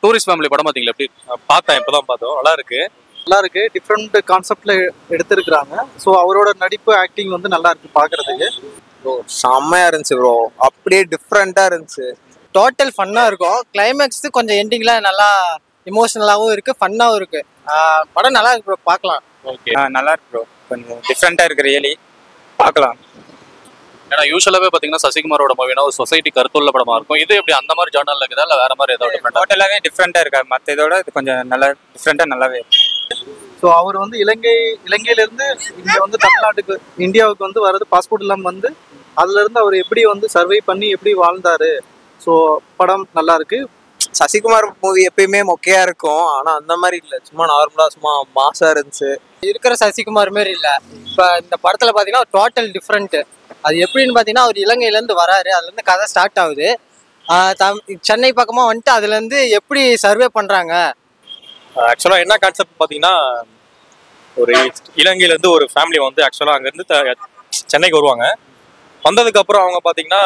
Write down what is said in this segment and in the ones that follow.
Tourist family படம் பாத்தீங்களா? எப்படி பார்த்தேன், இப்பதான் பார்த்தோம். நல்லா இருக்கு. நல்லா இருக்கு. டிஃப்ரெண்ட் கான்செப்ட்ல எடுத்திருக்கிறாங்க. ஸோ அவரோட நடிப்பு ஆக்டிங் வந்து நல்லா இருக்கு பாக்குறதுக்கு. ப்ரோ செம்மையா இருந்துச்சு ப்ரோ. அப்படியே டிஃப்ரெண்டா இருந்துச்சு. டோட்டல் ஃபன்னா இருக்கும். கிளைமேக்ஸ் கொஞ்சம் எண்டிங்ல நல்லா இமோஷனலாகவும் இருக்கு, ஃபன்னாகவும் இருக்கு. படம் நல்லா இருக்கு ப்ரோ, பார்க்கலாம். ஓகே, நல்லா இருக்கு ப்ரோ. கொஞ்சம் டிஃப்ரெண்டா இருக்கு, ரியலி பார்க்கலாம். ஏன்னா யூஸ்வலாவே பாத்தீங்கன்னா சசிகுமாரோட மூவினா ஒரு சொசைட்டி கருத்துள்ள படமா இருக்கும். இது எப்படி அந்த மாதிரி ஜானர்ல இருக்குதா இல்ல வேற மாதிரி ஏதாவது டிஃபரெண்டா? டோட்டலாவே டிஃப்ரெண்டா இருக்கா, மற்ற இதோட இது கொஞ்சம் நல்லா டிஃப்ரெண்டா நல்லாவே இருக்கு. ஸோ அவர் வந்து இலங்கையிலேருந்து இங்கே வந்து தமிழ்நாட்டுக்கு இந்தியாவுக்கு வந்து வர்றது பாஸ்போர்ட் இல்லாமல் வந்து அதுலேருந்து அவர் எப்படி வந்து சர்வை பண்ணி எப்படி வாழ்ந்தாரு. ஸோ படம் நல்லா இருக்கு. சசிகுமார் மூவி எப்பயுமே மொக்கையா இருக்கும், ஆனா அந்த மாதிரி இல்ல, சும்மா நார்மலா சும்மா மாசா இருந்துச்சு. இருக்கிற சசிகுமார் மாரி இல்லை. இப்போ இந்த படத்தில் பார்த்தீங்கன்னா டோட்டல் டிஃப்ரெண்ட். அது எப்படின்னு பார்த்தீங்கன்னா அவர் இலங்கையிலேருந்து வராரு, அதுலேருந்து கதை ஸ்டார்ட் ஆகுது. சென்னை பக்கமாக வந்துட்டு அதுலேருந்து எப்படி சர்வே பண்ணுறாங்க. ஆக்சுவலா என்ன கான்செப்ட் பாத்தீங்கன்னா, ஒரு இலங்கையில இருந்து ஒரு ஃபேமிலி வந்து ஆக்சுவலா அங்க இருந்து சென்னைக்கு வருவாங்க. வந்ததுக்கு அப்புறம் அவங்க பாத்தீங்கன்னா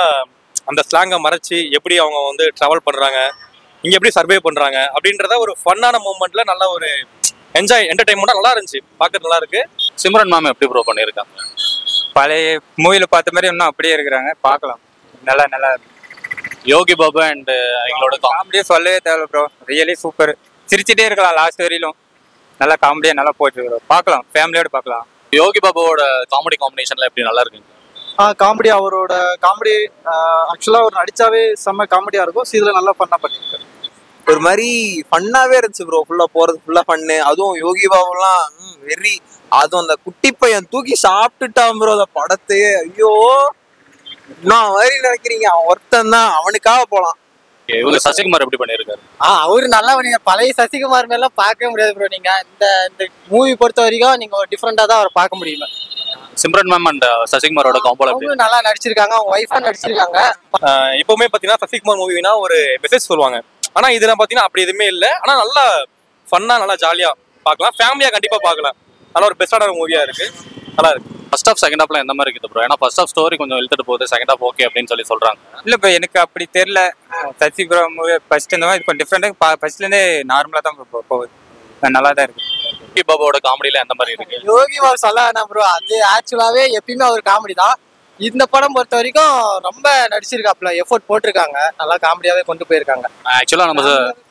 அந்த ஸ்லாங்கை மறைச்சு எப்படி அவங்க வந்து டிராவல் பண்றாங்க, இங்க எப்படி சர்வே பண்றாங்க அப்படின்றத ஒரு ஃபன்னான மூமெண்ட்ல நல்ல ஒரு என்டர்டைன்மெண்டா நல்லா இருந்துச்சு, பார்க்கறது நல்லா இருக்கு. சிம்ரன் மேம் எப்படி ப்ரோ பண்ணியிருக்காங்க? பழைய மூவில பார்த்த மாதிரி இன்னும் அப்படியே இருக்கிறாங்க, பார்க்கலாம். நல்லா நல்லா இருக்கு. யோகி பாபு அண்ட் எங்களோட காமெடியே சொல்லவே தேவை ப்ரோ, ரியலி சூப்பர். சிரிச்சுட்டே இருக்கலாம் லாஸ்ட் வரையிலும். நல்லா காமெடியா நல்லா போயிட்டு ப்ரோ, பார்க்கலாம், ஃபேமிலியோட பார்க்கலாம். யோகி பாபுவோட காமெடி காம்பினேஷன்ல எப்படி நல்லா இருக்குங்க? காமெடி, அவரோட காமெடி ஆக்சுவலாக அவர் நடிச்சாவே செம்ம காமெடியாக இருக்கும். ஸோ இதில் நல்லா ஃபன்னாக பண்ணியிருக்காரு. ஒரு மாதிரி ஃபன்னாவே இருந்துச்சு ப்ரோ. ஃபுல்லா போறது ஃபுல்லா ஃபன்னு. அதுவும் யோகி பாபுலாம் வெறி. அதுவும் அந்த குட்டி பையன் தூக்கி சாப்பிட்டுட்டான் ப்ரோ அந்த படத்தையே. ஐயோ, நான் மாதிரி நினைக்கிறீங்க, அவன் ஒருத்தன் தான், அவனுக்காக போலாம். இவங்க சசிகுமார் எப்படி பண்ணியிருக்காரு? அவரு நல்லா பண்ணீங்க. பழைய சசிகுமார் மேலாம் பார்க்கவே முடியாது ப்ரோ. நீங்க இந்த மூவி பொறுத்த வரைக்கும் நீங்க ஒரு டிஃப்ரெண்டா தான் அவரை பார்க்க முடியும். சிம்ரன் மேம் அண்ட் சசிகுமாரோட காம்போல எப்படி நல்லா நடிச்சிருக்காங்க, அவங்க ஒய்ஃபா நடிச்சிருக்காங்க. எப்பவுமே பாத்தீங்கன்னா சசிகுமார் மூவினா ஒரு மெசேஜ் சொல்லுவாங்க, ஆனா இதுல பாத்தீங்கன்னா அப்படி எதுவுமே இல்லை. ஆனா நல்லா ஃபன்னா நல்லா ஜாலியா பார்க்கலாம், ஃபேமிலியா கண்டிப்பா பார்க்கலாம். நல்லா ஒரு பெஸ்டான மூவியா இருக்கு, நல்லா இருக்கு. ஃபர்ஸ்ட் ஆஃப் செகண்ட் ஹாஃப்ல எந்த மாதிரி இருக்குது ப்ரோ? ஏன்னா ஃபர்ஸ்ட் ஆஃப் ஸ்டோரி கொஞ்சம் இழுத்துட்டு போகுது, செகண்ட் ஹாஃப் ஓகே அப்படின்னு சொல்றாங்க. இல்ல இப்போ எனக்கு அப்படி தெரியல. சசிகுமார் மூவி ஃபர்ஸ்ட் இந்த மாதிரி கொஞ்சம் டிஃப்ரெண்டா, ஃபர்ஸ்ட்ல இருந்தே நார்மலா தான் போகுது, நல்லா தான் இருக்கு. யோகி பாபுவோட காமெடியில எந்த மாதிரி இருக்கு? யோகி பாபு சொல்ல வேணாம் ப்ரோ, அது ஆக்சுவலாவே எப்பயுமே அவர் காமெடி தான். இந்த படம் பொறுத்த வரைக்கும் ரொம்ப நடிச்சிருக்காப்ல, எஃபோர்ட் போட்டிருக்காங்க, நல்லா காமெடியாவே கொண்டு போயிருக்காங்க. ஆக்சுவலா நம்ம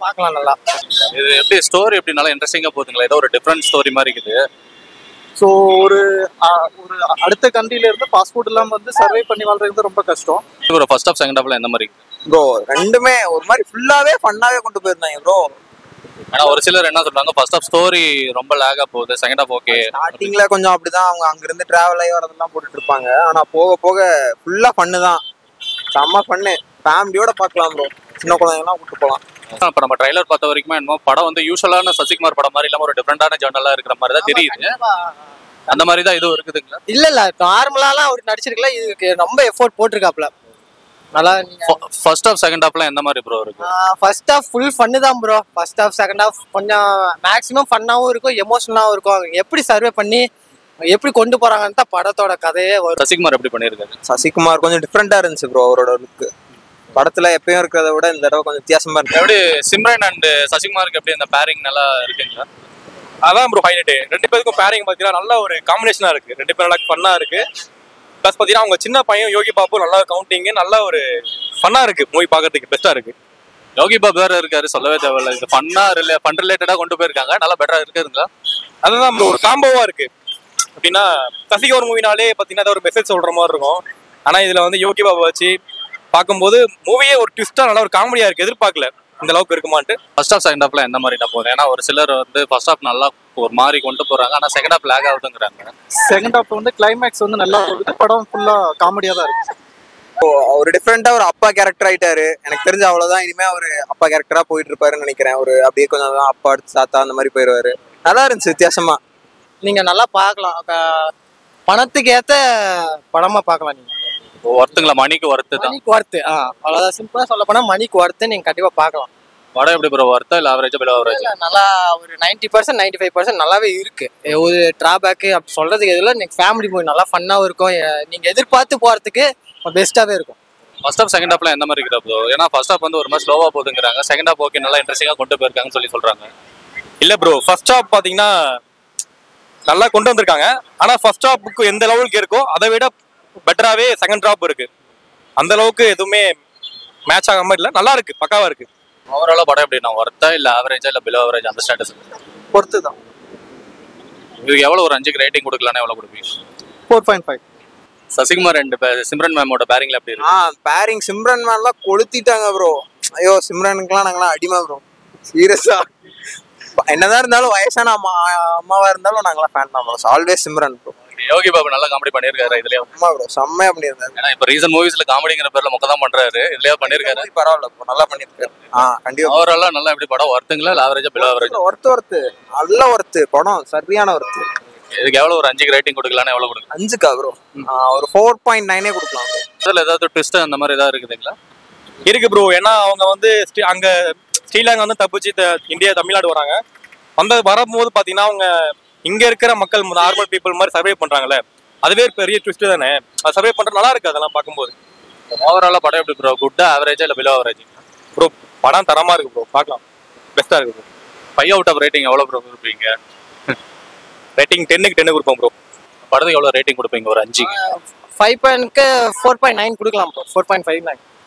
பார்க்கலாம் நல்லா. இது எப்படி ஸ்டோரி எப்படி நல்லா இன்ட்ரெஸ்டிங்கா போகுதுங்களா? ஏதோ ஒரு டிஃப்ரெண்ட் ஸ்டோரி மாதிரி இருக்குது. ஸோ ஒரு அடுத்த கண்ட்ரில இருந்து பாஸ்போர்ட் இல்லாமல் வந்து சர்வை பண்ணி வாழ்றது ரொம்ப கஷ்டம். ப்ரோ ஃபர்ஸ்ட் ஆஃப் செகண்ட் ஹாஃப்ல எந்த மாதிரி ப்ரோ? ரெண்டுமே ஒரு மாதிரி ஃபுல்லாவே ஃபன்னாவே கொண்டு போயிருந்தாங்க ப்ரோ. ஆனா ஒரு சிலர் என்ன சொல்றாங்க, ஃபர்ஸ்ட் ஆஃப் ஸ்டோரி ரொம்ப லேகா போகுது, செகண்ட் ஹாஃப் ஓகே. ஸ்டார்டிங்ல கொஞ்சம் அப்படிதான், அவங்க அங்க இருந்து டிராவல் ஆகி வரதெல்லாம் போட்டுட்டு இருப்பாங்க. ஆனா போக போக ஃபுல்லா ஃபன்னு தான், செம்ம ஃபன்னு. ஃபேமிலியோட பார்க்கலாம் ப்ரோ, சின்ன குழந்தைங்கலாம் கூட்டு போகலாம். இப்போ நம்ம ட்ரைலர் பார்த்த வரைக்கும் என்னமோ படம் வந்து யூஸ்வலான சசிகுமார் படம் மாதிரி இல்லாம ஒரு டிஃப்ரெண்டான ஜர்னலா இருக்கிற மாதிரி தான் தெரியுது. அந்த மாதிரி தான் இதுவும் இருக்குதுங்களா? இல்ல நார்மலாலாம் அவர் நடிச்சிருக்கல, இதுக்கு ரொம்ப எஃபோர்ட் போட்டிருக்காப்ல நல்லா. ஃபர்ஸ்ட் ஆஃப் செகண்ட் ஹாஃப்ல எந்த மாதிரி ப்ரோ இருக்கு? ஃபர்ஸ்ட் ஹாஃப் ஃபுல் ஃபன்னு தான் bro. First half second half கொஞ்சம் மேக்ஸிமம் ஃபன்னாவும் இருக்கும், எமோஷனலாவும் இருக்கும். எப்படி சர்வே பண்ணி எப்படி கொண்டு போறாங்கன்னு தான் படத்தோட கதையே வரும். சசிகுமார் எப்படி பண்ணியிருக்காரு? சசிகுமார் கொஞ்சம் டிஃப்ரெண்டா இருந்துச்சு ப்ரோ. அவரோட லுக்கு படத்துல எப்பயும் இருக்கிறத விட இந்த தடவை கொஞ்சம் வித்தியாசமா இருக்கு. எப்படி சிம்ரன் அண்ட் சசிகுமாருக்கு எப்படி இந்த பேரிங் நல்லா இருக்குங்களா? அதான் ப்ரோ ஹைலைட். ரெண்டு பேருக்கும் பேரிங் பாத்தீங்கன்னா நல்ல ஒரு காம்பினேஷனா இருக்கு, ரெண்டு பேரும் நல்லா ஃபன்னா இருக்கு. பிளஸ் பாத்தீங்கன்னா அவங்க சின்ன பையன் யோகி பாபு நல்லா கவுண்டிங், நல்ல ஒரு ஃபன்னா இருக்கு, மூவி பார்க்கறதுக்கு பெஸ்டா இருக்கு. யோகி பாபு வேற இருக்காரு, சொல்லவே தேவையில்ல. இது ஃபன் ரிலேட்டடா கொண்டு போயிருக்காங்க, நல்லா பெட்டரா இருக்குதுங்களா? அதுதான் ப்ரோ, ஒரு காம்போவா இருக்கு. அப்படின்னா சசிகுமார் மூவினாலே பாத்தீங்கன்னா ஒரு மெசேஜ் சொல்ற மாதிரி இருக்கும். ஆனா இதுல வந்து யோகி பாபு வச்சு பார்க்கும்போது மூவியே ஒரு ட்விஸ்டா நல்லா ஒரு காமெடியா இருக்கு, எதிர்பார்க்கல இந்த அளவுக்கு இருக்குமான்ட்டு. ஃபர்ஸ்ட் ஆஃப் செகண்ட் ஹாஃப்ல எந்த மாதிரி நான் போகுது? ஏன்னா ஒரு சிலர் வந்து ஃபர்ஸ்ட் ஹாஃப் நல்லா ஒரு மாதிரி கொண்டு போறாங்க, ஆனா செகண்ட் ஹாஃப் லேக் ஆகுதுங்கிறாங்க. செகண்ட் ஹாஃப் வந்து கிளைமேக்ஸ் வந்து நல்லா இருக்குது. படம் ஃபுல்லா காமெடியா தான் இருக்கு. ஒரு டிஃப்ரெண்டா ஒரு அப்பா கேரக்டர் ஆயிட்டாரு. எனக்கு தெரிஞ்ச அவ்வளவுதான், இனிமே ஒரு அப்பா கேரக்டரா போயிட்டு இருப்பாருன்னு நினைக்கிறேன். ஒரு அப்படியே கொஞ்சம் அப்பா அடுத்து சாத்தா அந்த மாதிரி போயிடுவாரு. நல்லா இருந்துச்சு, வித்தியாசமா. நீங்க நல்லா பார்க்கலாம், பணத்துக்கு ஏத்த படமா பார்க்கலாம். நீங்க ஒர்த்துங்களா? மணிக்கு ஒர்த்து தான். மணிக்கு ஒர்த்து, அவ்வளவுதான். சிம்பிளா சொல்ல போனா மணிக்கு ஒர்த்து, நீங்க கண்டிப்பா பார்க்கலாம். படம் எப்படி ப்ரோ, ஒர்த்தா இல்ல ஆவரேஜா பிலோ ஆவரேஜ்? நல்லா ஒரு 90% 95% நல்லாவே இருக்கு. ஒரு டிராபேக் அப்படி சொல்றதுக்கு எதுல, நீங்க ஃபேமிலி மூவி நல்லா ஃபன்னாவும் இருக்கும். நீங்க எதிர்பார்த்து போறதுக்கு பெஸ்ட்டாவே இருக்கும். ஃபர்ஸ்ட் ஹாஃப் செகண்ட் ஹாஃப்ல எந்த மாதிரி இருக்கிற ப்ரோ? ஏன்னா ஃபர்ஸ்ட் ஹாஃப் வந்து ஒரு மாதிரி ஸ்லோவா போகுதுங்கிறாங்க, செகண்ட் ஹாஃப் ஓகே நல்லா இன்ட்ரெஸ்டிங்கா கொண்டு போயிருக்காங்கன்னு சொல்றாங்க. இல்ல ப்ரோ, ஃபர்ஸ்ட் ஹாஃப் பாத்தீங்கன்னா நல்லா கொண்டு வந்திருக்காங்க. ஆனா ஃபர்ஸ்ட் ஹாஃப்க்கு எந்த லெவலுக்கு இருக்கோ அதை விட பெட்டராவே செகண்ட் ஹாஃப் இருக்கு. அந்த அளவுக்கு எதுவுமே மேட்ச் ஆகாம இல்ல, நல்லா இருக்கு, பக்காவா இருக்கு. ஓவராலா படம் எப்படி நான் ஒர்த்தா இல்ல ஆவரேஜா இல்ல பிலோ ஆவரேஜ் அந்த ஸ்டேட்டஸ்? பொறுத்து தான். இதுக்கு எவ்வளவு ஒரு 5க்கு ரேட்டிங் கொடுக்கலாம்னா எவ்வளவு கொடுப்பீங்க? 4.5. சசிகுமார் அண்ட் சிம்ரன் மேமோட பேரிங்ல எப்படி இருக்கு? பேரிங் சிம்ரன் மேன்லாம் கொளுத்திட்டாங்க ப்ரோ. ஐயோ சிம்ரனுக்குலாம் நாங்களாம் அடிமை ப்ரோ, சீரியஸா. என்னதான் இருந்தாலும் வயசான அம்மாவா இருந்தாலும் நாங்களாம் ஃபேன் தான் bro. Always Simran bro. Yogi Babu நல்லா காமெடி பண்ணிருக்காரு இதுலயே. அம்மா ப்ரோ செம்மையா பண்ணியிருக்காரு. ஏன்னா இப்ப ரீசன்ட் மூவிஸ்ல காமெடிங்கிற பேர்ல மொக்க தான் பண்றாரு, இதுலயே பண்ணிருக்காரு. பரவாயில்ல ப்ரோ, நல்லா பண்ணியிருக்காரு. கண்டிப்பா. ஓவராலா நல்லா எப்படி படம் ஒர்த்துங்களா இல்ல ஆவரேஜா பிலோ ஆவரேஜ்? ஒர்த்து நல்ல ஒர்த்து படம், சரியான ஒர்த்து. இதுக்கு எவ்வளவு ஒரு 5க்கு ரேட்டிங் கொடுக்கலாம்னா எவ்வளவு கொடுக்கலாம்? 5க்கா ப்ரோ? ஒரு 4.9 கொடுக்கலாம் ப்ரோ. இதுல ஏதாவது ட்விஸ்ட் அந்த மாதிரி ஏதாவது இருக்குதுங்களா? இருக்கு ப்ரோ. ஏன்னா அவங்க வந்து அங்க ஸ்ரீலங்கா வந்து தப்பிச்சு இந்தியா தமிழ்நாடு வராங்க. வரும்போது பாத்தீங்கன்னா அவங்க இங்க இருக்கிற மக்கள் நார்மல் பீப்புள் மாதிரி சர்வே பண்றாங்கல்ல, அதுவே பெரிய ட்விஸ்ட் தானே. அது சர்வே பண்ற நல்லா இருக்கு அதெல்லாம் பார்க்கும்போது. ஓவராலா படம் எப்படி ப்ரோ? குட்டா ஆவரேஜா இல்ல பிலோ ஆவரேஜ்? ப்ரோ படம் தரமா இருக்கு ப்ரோ, பார்க்கலாம், பெஸ்டா இருக்கு ப்ரோ. 5 அவுட் ஆஃப் ரேட்டிங் எவ்வளவு ப்ரோ கொடுப்பீங்க? ரேட்டிங் 10க்கு 10 கொடுப்போம் ப்ரோ. படத்துக்கு எவ்வளவு ரேட்டிங் கொடுப்பீங்க ஒரு 5க்கு? 5.9 கொடுக்கலாம் ப்ரோ. 4.59.